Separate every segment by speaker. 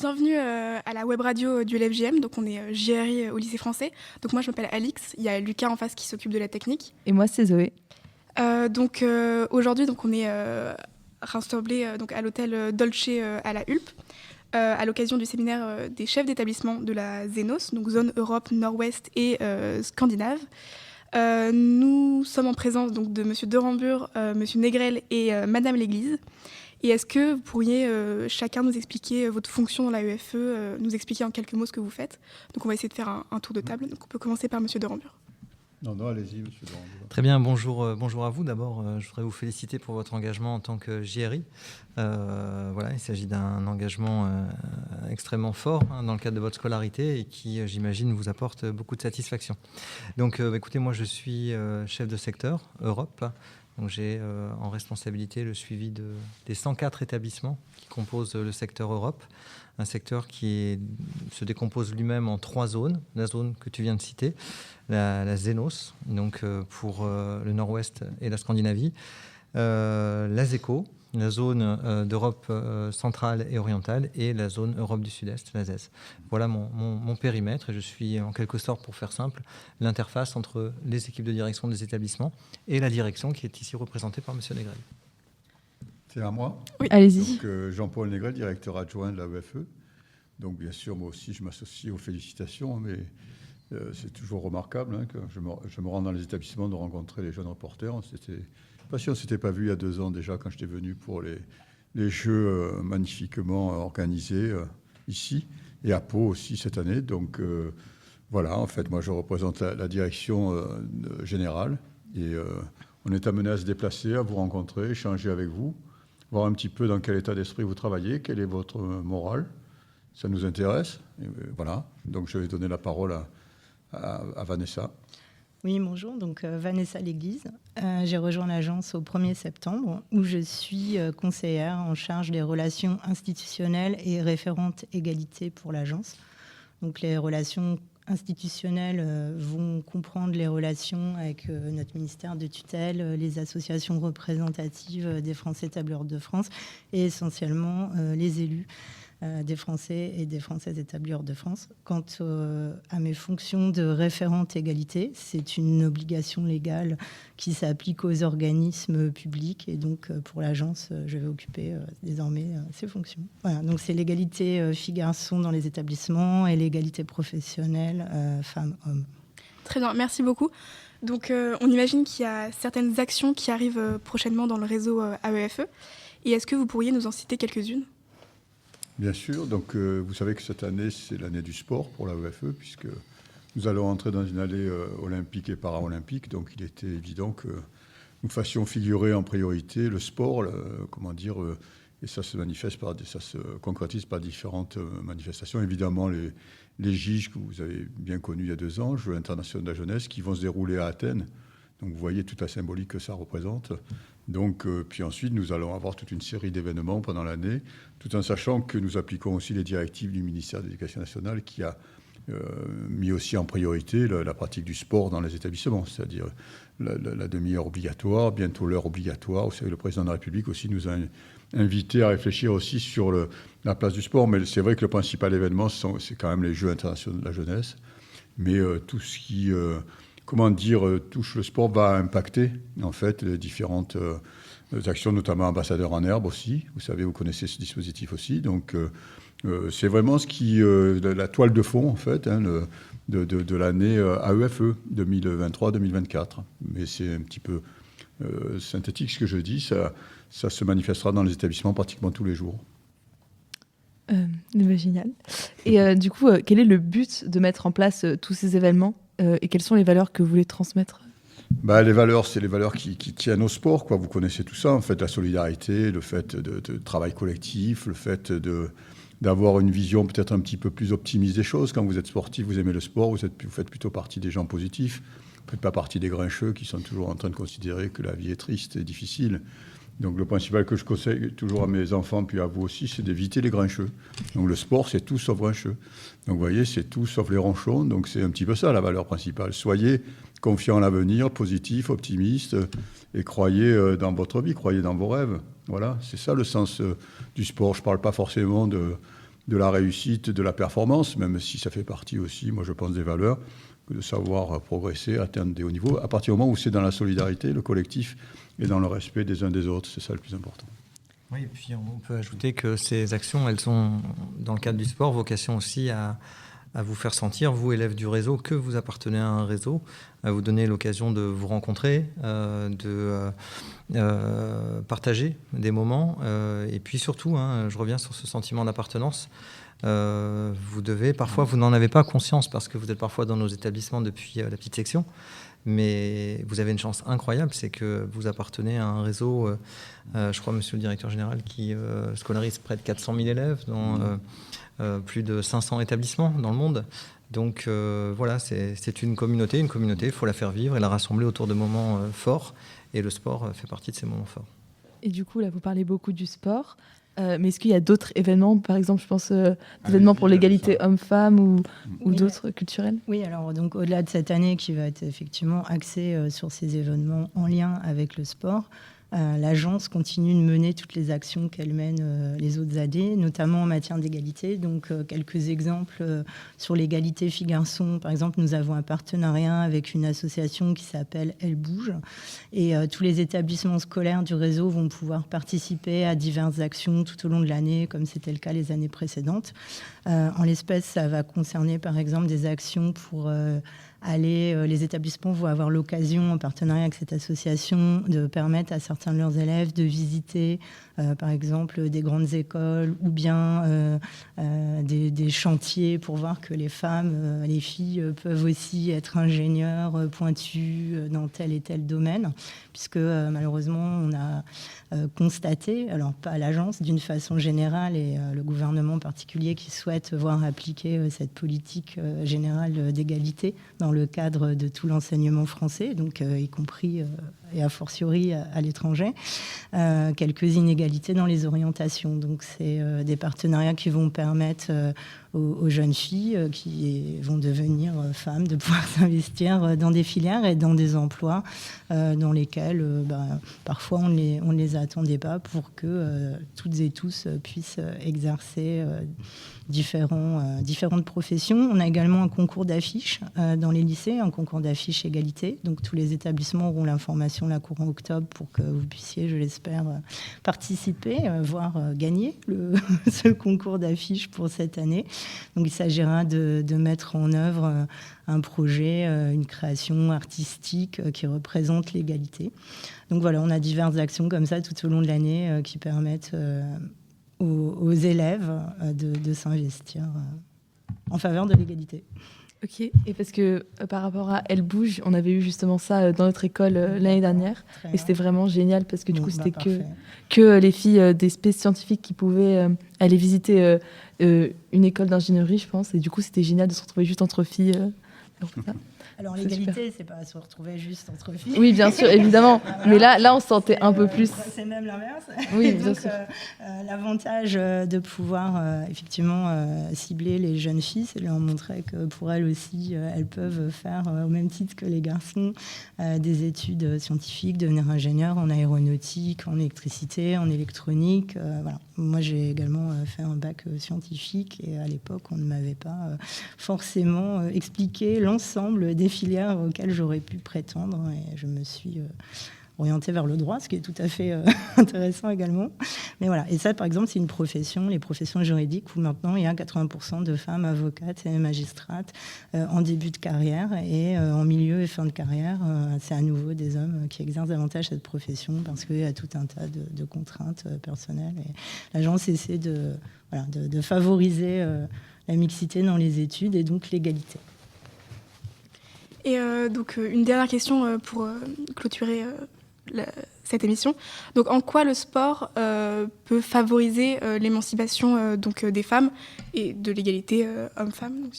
Speaker 1: bienvenue à la web radio du LFJM. Donc on est JRI au lycée français. Donc moi je m'appelle Alix, il y a Lucas en face qui s'occupe de la technique.
Speaker 2: Et moi c'est Zoé.
Speaker 1: Aujourd'hui on est rassemblés à l'hôtel Dolce à la Hulpe à l'occasion du séminaire des chefs d'établissement de la Zénos, donc zone Europe, Nord-Ouest et Scandinave. Nous sommes en présence donc, de Monsieur Derambur, Monsieur Négrel et Madame L'Église. Et est-ce que vous pourriez chacun nous expliquer votre fonction dans la l'AEFE, nous expliquer en quelques mots ce que vous faites? Donc on va essayer de faire un tour de table. Donc on peut commencer par Monsieur Derambur.
Speaker 3: Non, allez-y, Monsieur Derambur.
Speaker 4: Très bien, bonjour à vous. D'abord, je voudrais vous féliciter pour votre engagement en tant que JRI. Il s'agit d'un engagement extrêmement fort dans le cadre de votre scolarité et qui, j'imagine, vous apporte beaucoup de satisfaction. Donc, écoutez, moi, je suis chef de secteur Europe. Donc, j'ai en responsabilité le suivi des 104 établissements qui composent le secteur Europe. Un secteur qui se décompose lui-même en 3 zones. La zone que tu viens de citer, la Zénos, donc pour le Nord-Ouest et la Scandinavie. La ZECO, la zone d'Europe centrale et orientale, et la zone Europe du Sud-Est, la ZES. Voilà mon périmètre, et je suis en quelque sorte, pour faire simple, l'interface entre les équipes de direction des établissements et la direction qui est ici représentée par M. Négrel.
Speaker 3: C'est à moi?
Speaker 2: Oui, allez-y.
Speaker 3: Donc, Jean-Paul Négrel, directeur adjoint de la l'AEFE. Donc, bien sûr, moi aussi, je m'associe aux félicitations, mais c'est toujours remarquable que je me rends dans les établissements de rencontrer les jeunes reporters. Pas si on ne s'était pas vu il y a 2 ans déjà, quand j'étais venu pour les jeux magnifiquement organisés ici, et à Pau aussi cette année. Donc, voilà, en fait, moi, je représente la direction générale, et on est amené à se déplacer, à vous rencontrer, échanger avec vous, voir un petit peu dans quel état d'esprit vous travaillez, quelle est votre morale. Ça nous intéresse. Et voilà. Donc, je vais donner la parole à Vanessa.
Speaker 5: Oui, bonjour. Donc, Vanessa L'Église. J'ai rejoint l'agence au 1er septembre, où je suis conseillère en charge des relations institutionnelles et référente égalité pour l'agence. Donc, les relations institutionnelles vont comprendre les relations avec notre ministère de tutelle, les associations représentatives des Français tableurs de France et essentiellement les élus des Français et des Françaises établis hors de France. Quant à mes fonctions de référente égalité, c'est une obligation légale qui s'applique aux organismes publics, et donc pour l'agence, je vais occuper désormais ces fonctions. Voilà, donc c'est l'égalité filles-garçons dans les établissements et l'égalité professionnelle femmes-hommes.
Speaker 1: Très bien, merci beaucoup. Donc on imagine qu'il y a certaines actions qui arrivent prochainement dans le réseau AEFE. Et est-ce que vous pourriez nous en citer quelques-unes?
Speaker 3: Bien sûr. Donc, vous savez que cette année, c'est l'année du sport pour la l'AEFE, puisque nous allons entrer dans une année olympique et paralympique. Donc, il était évident que nous fassions figurer en priorité le sport, et ça se concrétise par différentes manifestations. Évidemment, les JIG que vous avez bien connus il y a 2 ans, Jeux internationaux de la jeunesse, qui vont se dérouler à Athènes. Donc, vous voyez toute la symbolique que ça représente. Donc, puis ensuite, nous allons avoir toute une série d'événements pendant l'année, tout en sachant que nous appliquons aussi les directives du ministère de l'Éducation nationale qui a mis aussi en priorité la pratique du sport dans les établissements, c'est-à-dire la demi-heure obligatoire, bientôt l'heure obligatoire. Vous savez, le président de la République aussi nous a invités à réfléchir aussi sur la place du sport. Mais c'est vrai que le principal événement, c'est quand même les Jeux internationaux de la jeunesse. Mais tout ce qui... touche le sport va impacter en fait les différentes actions, notamment ambassadeurs en herbe aussi. Vous savez, vous connaissez ce dispositif aussi. Donc c'est vraiment la toile de fond en fait de l'année AEFE 2023-2024. Mais c'est un petit peu synthétique ce que je dis. Ça se manifestera dans les établissements pratiquement tous les jours.
Speaker 2: Génial. Et du coup, quel est le but de mettre en place tous ces événements? Et quelles sont les valeurs que vous voulez transmettre?
Speaker 3: Les valeurs, c'est les valeurs qui tiennent au sport, quoi. Vous connaissez tout ça, en fait, la solidarité, le fait de travail collectif, le fait d'avoir une vision peut-être un petit peu plus optimiste des choses. Quand vous êtes sportif, vous aimez le sport, vous faites plutôt partie des gens positifs. Vous ne faites pas partie des grincheux qui sont toujours en train de considérer que la vie est triste et difficile. Donc le principal que je conseille toujours à mes enfants, puis à vous aussi, c'est d'éviter les grincheux. Donc le sport, c'est tout sauf grincheux. Donc vous voyez, c'est tout sauf les ronchons. Donc c'est un petit peu ça la valeur principale. Soyez confiants en l'avenir, positifs, optimistes, et croyez dans votre vie, croyez dans vos rêves. Voilà, c'est ça le sens du sport. Je ne parle pas forcément de la réussite, de la performance, même si ça fait partie aussi, moi je pense, des valeurs, que de savoir progresser, atteindre des hauts niveaux, à partir du moment où c'est dans la solidarité, le collectif, et dans le respect des uns des autres. C'est ça le plus important.
Speaker 4: Oui, et puis on peut ajouter que ces actions, elles ont, dans le cadre du sport, vocation aussi à vous faire sentir, vous, élèves du réseau, que vous appartenez à un réseau, à vous donner l'occasion de vous rencontrer, de partager des moments. Et puis surtout, je reviens sur ce sentiment d'appartenance. Vous devez, parfois, vous n'en avez pas conscience parce que vous êtes parfois dans nos établissements depuis la petite section. Mais vous avez une chance incroyable, c'est que vous appartenez à un réseau, je crois, monsieur le directeur général, qui scolarise près de 400 000 élèves dans plus de 500 établissements dans le monde. Donc voilà, c'est une communauté, il faut la faire vivre et la rassembler autour de moments forts. Et le sport fait partie de ces moments forts.
Speaker 2: Et du coup, là, vous parlez beaucoup du sport. Mais est-ce qu'il y a d'autres événements, par exemple, je pense, événements pour l'égalité homme-femme ou d'autres culturels?
Speaker 5: Oui, alors donc au-delà de cette année qui va être effectivement axée sur ces événements en lien avec le sport, l'agence continue de mener toutes les actions qu'elle mène les autres années, notamment en matière d'égalité. Donc quelques exemples sur l'égalité filles-garçons. Par exemple, nous avons un partenariat avec une association qui s'appelle Elle Bouge. Et tous les établissements scolaires du réseau vont pouvoir participer à diverses actions tout au long de l'année, comme c'était le cas les années précédentes. En l'espèce, ça va concerner par exemple des actions pour... les établissements vont avoir l'occasion, en partenariat avec cette association, de permettre à certains de leurs élèves de visiter, par exemple, des grandes écoles ou bien des chantiers pour voir que les femmes, les filles peuvent aussi être ingénieurs pointus dans tel et tel domaine, puisque malheureusement, on a constaté, alors pas à l'agence d'une façon générale et le gouvernement en particulier qui souhaite voir appliquer cette politique générale d'égalité dans le cadre de tout l'enseignement français, donc y compris et a fortiori à l'étranger, quelques inégalités dans les orientations. Donc c'est des partenariats qui vont permettre aux jeunes filles qui vont devenir femmes de pouvoir s'investir dans des filières et dans des emplois dans lesquels parfois on ne les attendait pas pour que toutes et tous puissent exercer différentes professions. On a également un concours d'affiches dans les lycées, un concours d'affiches égalité. Donc tous les établissements auront l'information là courant octobre pour que vous puissiez, je l'espère, participer, voire gagner ce concours d'affiches pour cette année. Donc il s'agira de mettre en œuvre un projet, une création artistique qui représente l'égalité. Donc voilà, on a diverses actions comme ça tout au long de l'année qui permettent aux élèves de s'investir en faveur de l'égalité.
Speaker 2: Ok, et parce que par rapport à Elle Bouge, on avait eu justement ça dans notre école l'année dernière, et c'était vraiment génial parce que du coup c'était que les filles des spécialités scientifiques qui pouvaient aller visiter une école d'ingénierie, je pense, et du coup c'était génial de se retrouver juste entre filles.
Speaker 5: Alors l'égalité, c'est pas se retrouver juste entre filles.
Speaker 2: Oui, bien sûr, évidemment. Mais là, on se sentait un peu plus.
Speaker 5: C'est même l'inverse.
Speaker 2: Oui, bien sûr.
Speaker 5: L'avantage de pouvoir effectivement cibler les jeunes filles, c'est de leur montrer que pour elles aussi, elles peuvent faire au même titre que les garçons des études scientifiques, devenir ingénieur en aéronautique, en électricité, en électronique. Voilà. Moi, j'ai également fait un bac scientifique et à l'époque, on ne m'avait pas forcément expliqué l'ensemble des filières auxquelles j'aurais pu prétendre et je me suis orientée vers le droit, ce qui est tout à fait intéressant également. Mais voilà, et ça par exemple c'est une profession, les professions juridiques où maintenant il y a 80% de femmes avocates et magistrates en début de carrière et en milieu et fin de carrière, c'est à nouveau des hommes qui exercent davantage cette profession parce qu'il y a tout un tas de contraintes personnelles et l'agence essaie de favoriser la mixité dans les études et donc l'égalité.
Speaker 1: Et donc, une dernière question pour clôturer cette émission. Donc, en quoi le sport peut favoriser l'émancipation des femmes et de l'égalité homme-femme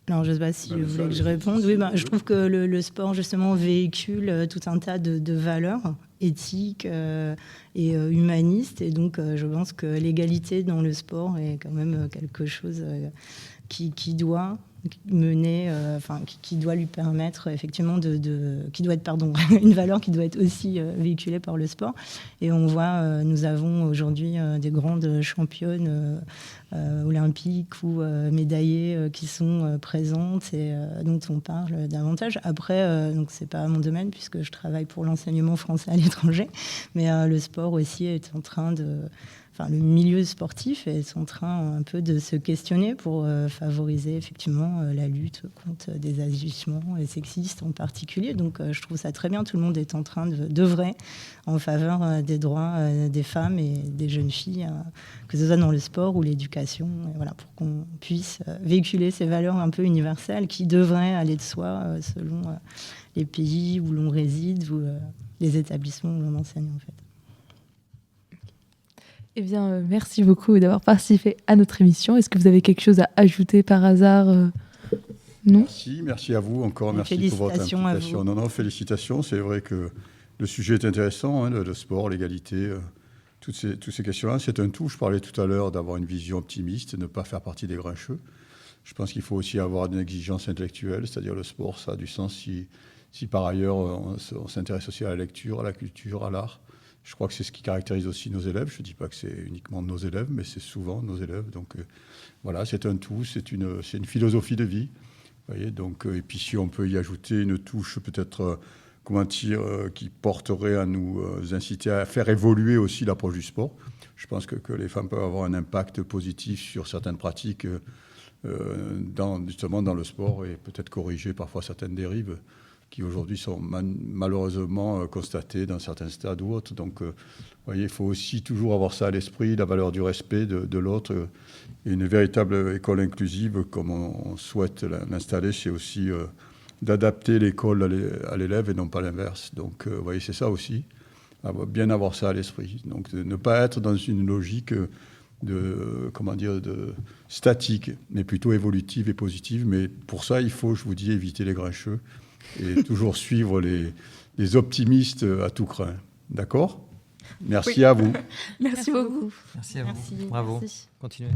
Speaker 5: Alors, je ne sais pas si vous voulez que je réponde. Oui, je trouve que le sport, justement, véhicule tout un tas de valeurs éthiques et humanistes. Et donc, je pense que l'égalité dans le sport est quand même quelque chose qui doit qui doit lui permettre effectivement qui doit être une valeur qui doit être aussi véhiculée par le sport. Et on voit, nous avons aujourd'hui des grandes championnes olympiques ou médaillées qui sont présentes et dont on parle davantage. Après, donc c'est pas mon domaine puisque je travaille pour l'enseignement français à l'étranger, mais le sport aussi est en train le milieu sportif est en train un peu de se questionner pour favoriser effectivement la lutte contre des agissements sexistes en particulier. Donc je trouve ça très bien, tout le monde est en train d'œuvrer en faveur des droits des femmes et des jeunes filles, que ce soit dans le sport ou l'éducation, voilà, pour qu'on puisse véhiculer ces valeurs un peu universelles qui devraient aller de soi selon les pays où l'on réside ou les établissements où l'on enseigne en fait.
Speaker 2: Eh bien, merci beaucoup d'avoir participé à notre émission. Est-ce que vous avez quelque chose à ajouter par hasard Non ?
Speaker 3: Merci à vous encore. Merci pour votre implication. Non, félicitations. C'est vrai que le sujet est intéressant, le sport, l'égalité, toutes ces questions-là. C'est un tout. Je parlais tout à l'heure d'avoir une vision optimiste, ne pas faire partie des grincheux. Je pense qu'il faut aussi avoir une exigence intellectuelle, c'est-à-dire le sport, ça a du sens si par ailleurs on s'intéresse aussi à la lecture, à la culture, à l'art. Je crois que c'est ce qui caractérise aussi nos élèves. Je ne dis pas que c'est uniquement nos élèves, mais c'est souvent nos élèves. Donc voilà, c'est un tout, c'est une philosophie de vie. Vous voyez, donc, et puis si on peut y ajouter une touche peut-être, qui porterait à nous inciter à faire évoluer aussi l'approche du sport. Je pense que les femmes peuvent avoir un impact positif sur certaines pratiques, justement dans le sport, et peut-être corriger parfois certaines dérives qui aujourd'hui sont malheureusement constatées dans certains stades ou autres. Donc, vous voyez, il faut aussi toujours avoir ça à l'esprit, la valeur du respect de l'autre. Et une véritable école inclusive, comme on souhaite l'installer, c'est aussi d'adapter l'école à l'élève et non pas l'inverse. Donc, vous voyez, c'est ça aussi, bien avoir ça à l'esprit. Donc, de ne pas être dans une logique statique, mais plutôt évolutive et positive. Mais pour ça, il faut, je vous dis, éviter les grincheux et toujours suivre les optimistes à tout crin. D'accord ? Merci à vous.
Speaker 1: Merci beaucoup.
Speaker 4: Merci à vous. Bravo. Continuez.